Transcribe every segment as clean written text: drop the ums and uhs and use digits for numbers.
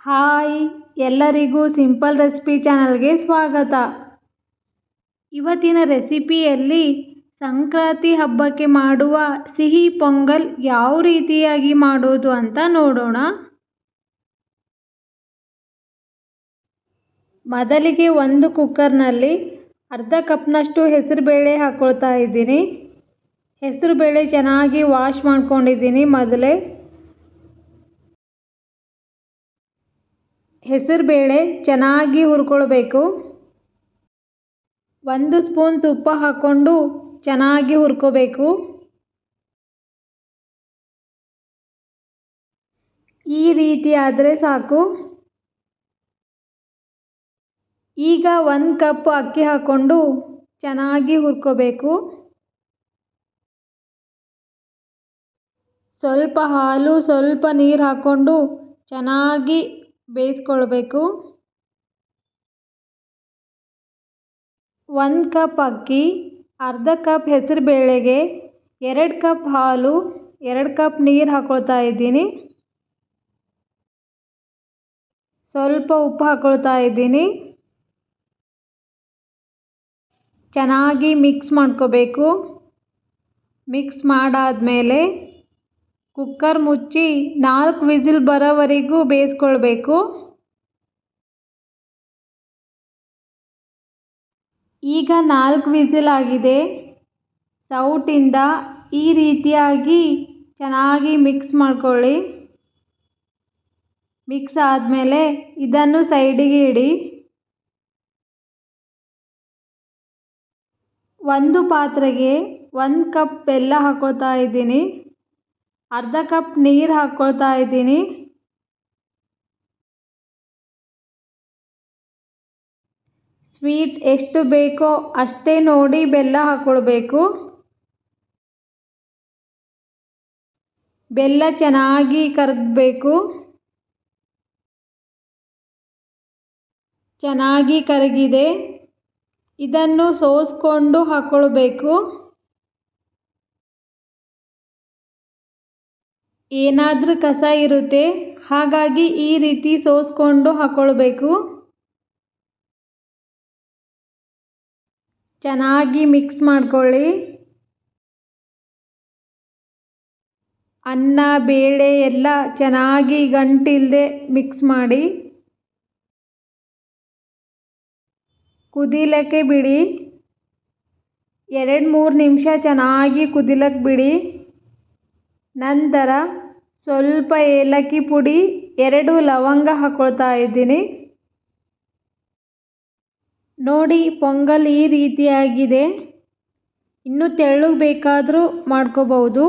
Hi ಎಲ್ಲರಿಗೂ simple recipe ಚಾನಲ್ಗೆ ಸ್ವಾಗತ. ಇವತ್ತಿನ ರೆಸಿಪಿಯಲ್ಲಿ ಸಂಕ್ರಾಂತಿ ಹಬ್ಬಕ್ಕೆ ಮಾಡುವ ಸಿಹಿ ಪೊಂಗಲ್ ಯಾವ ರೀತಿಯಾಗಿ ಮಾಡೋದು ಅಂತ ನೋಡೋಣ. ಮೊದಲಿಗೆ ಒಂದು ಕುಕ್ಕರ್ನಲ್ಲಿ ಅರ್ಧ ಕಪ್ನಷ್ಟು ಹೆಸರುಬೇಳೆ ಹಾಕ್ಕೊಳ್ತಾ ಇದ್ದೀನಿ. ಹೆಸರುಬೇಳೆ ಚೆನ್ನಾಗಿ ವಾಶ್ ಮಾಡ್ಕೊಂಡಿದ್ದೀನಿ. ಮೊದಲೇ ಹೆಸರುಬೇಳೆ ಚೆನ್ನಾಗಿ ಹುರ್ಕೊಳ್ಬೇಕು. 1 ಸ್ಪೂನ್ ತುಪ್ಪ ಹಾಕ್ಕೊಂಡು ಚೆನ್ನಾಗಿ ಹುರ್ಕೋಬೇಕು. ಈ ರೀತಿ ಆದರೆ ಸಾಕು. ಈಗ 1 ಕಪ್ ಅಕ್ಕಿ ಹಾಕ್ಕೊಂಡು ಚೆನ್ನಾಗಿ ಹುರ್ಕೋಬೇಕು. ಸ್ವಲ್ಪ ಹಾಲು ಸ್ವಲ್ಪ ನೀರು ಹಾಕ್ಕೊಂಡು ಚೆನ್ನಾಗಿ ಬೇಯಿಸ್ಕೊಳ್ಬೇಕು. 1 ಕಪ್ ಅಕ್ಕಿ, ಅರ್ಧ ಕಪ್ ಹೆಸರುಬೇಳೆಗೆ 2 ಕಪ್ ಹಾಲು, 2 ಕಪ್ ನೀರು ಹಾಕ್ಕೊಳ್ತಾ ಇದ್ದೀನಿ. ಸ್ವಲ್ಪ ಉಪ್ಪು ಹಾಕ್ಕೊಳ್ತಾ ಇದ್ದೀನಿ. ಚೆನ್ನಾಗಿ ಮಿಕ್ಸ್ ಮಾಡ್ಕೋಬೇಕು. ಮಿಕ್ಸ್ ಮಾಡಾದಮೇಲೆ ಕುಕ್ಕರ್ ಮುಚ್ಚಿ 4 ವಿಸಿಲ್ ಬರೋವರೆಗೂ ಬೇಯಿಸ್ಕೊಳ್ಬೇಕು. ಈಗ 4 ವಿಸಿಲ್ ಆಗಿದೆ. ಸೌಟಿಂದ ಈ ರೀತಿಯಾಗಿ ಚೆನ್ನಾಗಿ ಮಿಕ್ಸ್ ಮಾಡ್ಕೊಳ್ಳಿ. ಮಿಕ್ಸ್ ಆದಮೇಲೆ ಇದನ್ನು ಸೈಡಿಗೆ ಇಡಿ. ಒಂದು ಪಾತ್ರೆಗೆ 1 ಕಪ್ ಬೆಲ್ಲ ಹಾಕ್ಕೊಳ್ತಾ ಇದ್ದೀನಿ. ಅರ್ಧ ಕಪ್ ನೀರು ಹಾಕ್ಕೊಳ್ತಾ ಇದ್ದೀನಿ. ಸ್ವೀಟ್ ಎಷ್ಟು ಬೇಕೋ ಅಷ್ಟೇ ನೋಡಿ ಬೆಲ್ಲ ಹಾಕ್ಕೊಳ್ಬೇಕು. ಬೆಲ್ಲ ಚೆನ್ನಾಗಿ ಕರಗಬೇಕು. ಚೆನ್ನಾಗಿ ಕರಗಿದೆ. ಇದನ್ನು ಸೋಸ್ಕೊಂಡು ಹಾಕ್ಕೊಳ್ಬೇಕು. ಏನಾದರೂ ಕಸ ಇರುತ್ತೆ, ಹಾಗಾಗಿ ಈ ರೀತಿ ಸೋಸ್ಕೊಂಡು ಹಾಕ್ಕೊಳ್ಬೇಕು. ಚೆನ್ನಾಗಿ ಮಿಕ್ಸ್ ಮಾಡ್ಕೊಳ್ಳಿ. ಅನ್ನ ಬೇಳೆ ಎಲ್ಲ ಚೆನ್ನಾಗಿ ಗಂಟಿಲ್ಲದೆ ಮಿಕ್ಸ್ ಮಾಡಿ ಕುದಿಲಕ್ಕೆ ಬಿಡಿ. 2-3 ನಿಮಿಷ ಚೆನ್ನಾಗಿ ಕುದಿಲಕ್ಕೆ ಬಿಡಿ. ನಂತರ ಸ್ವಲ್ಪ ಏಲಕ್ಕಿ ಪುಡಿ, 2 ಲವಂಗ ಹಾಕ್ಕೊಳ್ತಾ ಇದ್ದೀನಿ. ನೋಡಿ ಪೊಂಗಲ್ ಈ ರೀತಿಯಾಗಿದೆ. ಇನ್ನೂ ತೆಳ್ಳಗೆ ಬೇಕಾದರೂ ಮಾಡ್ಕೋಬಹುದು.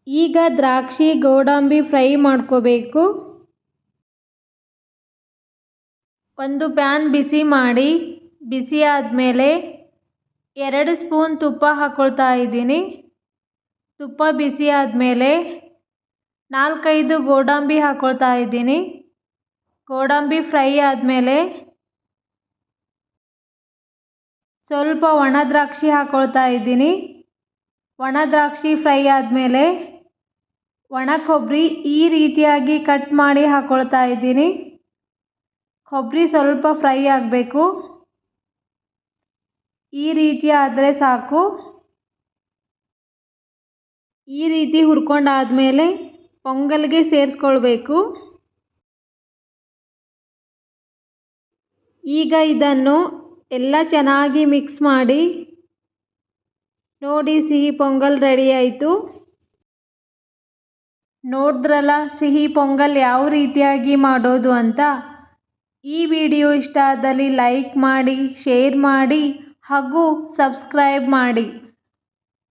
ಈಗ ದ್ರಾಕ್ಷಿ ಗೋಡಂಬಿ ಫ್ರೈ ಮಾಡ್ಕೋಬೇಕು. ಒಂದು ಪ್ಯಾನ್ ಬಿಸಿ ಮಾಡಿ, ಬಿಸಿ ಆದಮೇಲೆ 2 ಸ್ಪೂನ್ ತುಪ್ಪ ಹಾಕ್ಕೊಳ್ತಾ ಇದ್ದೀನಿ. ತುಪ್ಪ ಬಿಸಿ ಆದಮೇಲೆ 4-5 ಗೋಡಂಬಿ ಹಾಕ್ಕೊಳ್ತಾ ಇದ್ದೀನಿ. ಗೋಡಂಬಿ ಫ್ರೈ ಆದಮೇಲೆ ಸ್ವಲ್ಪ ಒಣ ದ್ರಾಕ್ಷಿ ಹಾಕ್ಕೊಳ್ತಾ ಇದ್ದೀನಿ. ಒಣ ದ್ರಾಕ್ಷಿ ಫ್ರೈ ಆದಮೇಲೆ ಒಣ ಕೊಬ್ಬರಿ ಈ ರೀತಿಯಾಗಿ ಕಟ್ ಮಾಡಿ ಹಾಕ್ಕೊಳ್ತಾ ಇದ್ದೀನಿ. ಕೊಬ್ಬರಿ ಸ್ವಲ್ಪ ಫ್ರೈ ಆಗಬೇಕು. ಈ ರೀತಿ ಆದರೆ ಸಾಕು. ಈ ರೀತಿ ಹುರ್ಕೊಂಡಾದಮೇಲೆ ಪೊಂಗಲ್ಗೆ ಸೇರಿಸ್ಕೊಳ್ಬೇಕು. ಈಗ ಇದನ್ನು ಎಲ್ಲ ಚೆನ್ನಾಗಿ ಮಿಕ್ಸ್ ಮಾಡಿ. ನೋಡಿ ಸಿಹಿ ಪೊಂಗಲ್ ರೆಡಿ ಆಯಿತು. ನೋಡಿದ್ರಲ್ಲ ಸಿಹಿ ಪೊಂಗಲ್ ಯಾವ ರೀತಿಯಾಗಿ ಮಾಡೋದು ಅಂತ. ಈ ವಿಡಿಯೋ ಇಷ್ಟ ಆದಲ್ಲಿ ಲೈಕ್ ಮಾಡಿ, ಶೇರ್ ಮಾಡಿ ಹಾಗೂ ಸಬ್ಸ್ಕ್ರೈಬ್ ಮಾಡಿ.